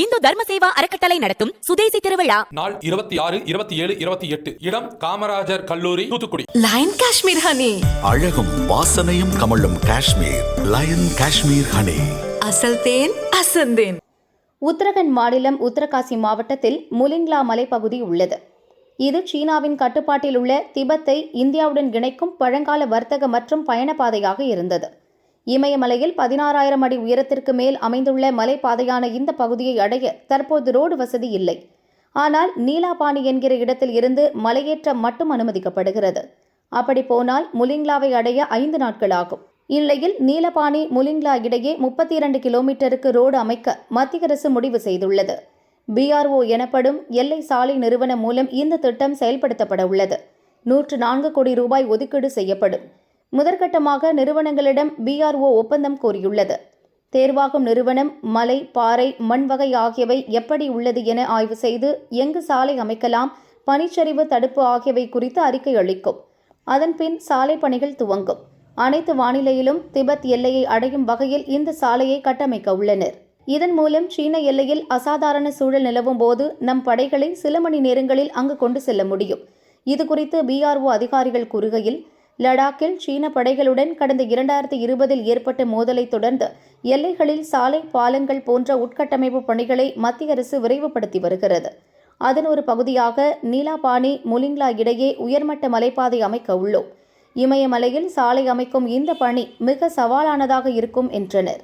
இந்து தர்ம சேவா அறக்கட்டளை நடத்தும் சுதேசி திருவிழா நாள் 26, 27, 28. இடம் காமராஜர் கல்லூரி, தூத்துக்குடி. லயன் காஷ்மீர் ஹனி, அழகும் வாசனையும் கமழும் காஷ்மீர் லயன் காஷ்மீர் ஹனி. அசல் தேன் அசந்தேன். உத்தரகண்ட் மாநிலம் உத்தரகாசி மாவட்டத்தில் முலிங்லா மலைப்பகுதி உள்ளது. இது சீனாவின் கட்டுப்பாட்டில் உள்ள திபெத்தை இந்தியாவுடன் இணைக்கும் பழங்கால வர்த்தக மற்றும் பயணப்பாதையாக இருந்தது. இமயமலையில் 16,000 அடி உயரத்திற்கு மேல் அமைந்துள்ள மலைப்பாதையான இந்த பகுதியை அடைய தற்போது ரோடு வசதி இல்லை. ஆனால் நீலாபாணி என்கிற இடத்தில் இருந்து மலையேற்றம் மட்டும் அனுமதிக்கப்படுகிறது. அப்படி போனால் முலிங்லாவை அடைய 5 நாட்கள் ஆகும். இந்நிலையில் நீலபாணி முலிங்லா இடையே 32 கிலோமீட்டருக்கு ரோடு அமைக்க மத்திய அரசு முடிவு செய்துள்ளது. BRO எனப்படும் எல்லை சாலை நிறுவனம் மூலம் இந்த திட்டம் செயல்படுத்தப்பட உள்ளது. 104 கோடி ரூபாய் ஒதுக்கீடு செய்யப்படும். முதற்கட்டமாக நிறுவனங்களிடம் BRO ஒப்பந்தம் கோரியுள்ளது. தேர்வாகும் நிறுவனம் மலை, பாறை, மண் வகை ஆகியவை எப்படி உள்ளது என ஆய்வு செய்து எங்கு சாலை அமைக்கலாம், பனிச்சரிவு தடுப்பு ஆகியவை குறித்து அறிக்கை அளிக்கும். அதன்பின் சாலை பணிகள் துவங்கும். அனைத்து வானிலையிலும் திபெத் எல்லையை அடையும் வகையில் இந்த சாலையை கட்டமைக்க உள்ளனர். இதன் மூலம் சீன எல்லையில் அசாதாரண சூழல் நிலவும் போது நம் படைகளை சில மணி நேரங்களில் அங்கு கொண்டு செல்ல முடியும். இதுகுறித்து BRO அதிகாரிகள் கூறுகையில், லடாக்கில் சீன படைகளுடன் கடந்த 2020 ஏற்பட்ட மோதலை தொடர்ந்து எல்லைகளில் சாலை, பாலங்கள் போன்ற உட்கட்டமைப்பு பணிகளை மத்திய அரசு விரைவுபடுத்தி வருகிறது. அதன் ஒரு பகுதியாக நீலாபாணி முலிங்லா இடையே உயர்மட்ட மலைப்பாதை அமைக்க உள்ளோம். இமயமலையில் சாலை அமைக்கும் இந்த பணி மிக சவாலானதாக இருக்கும் என்றனர்.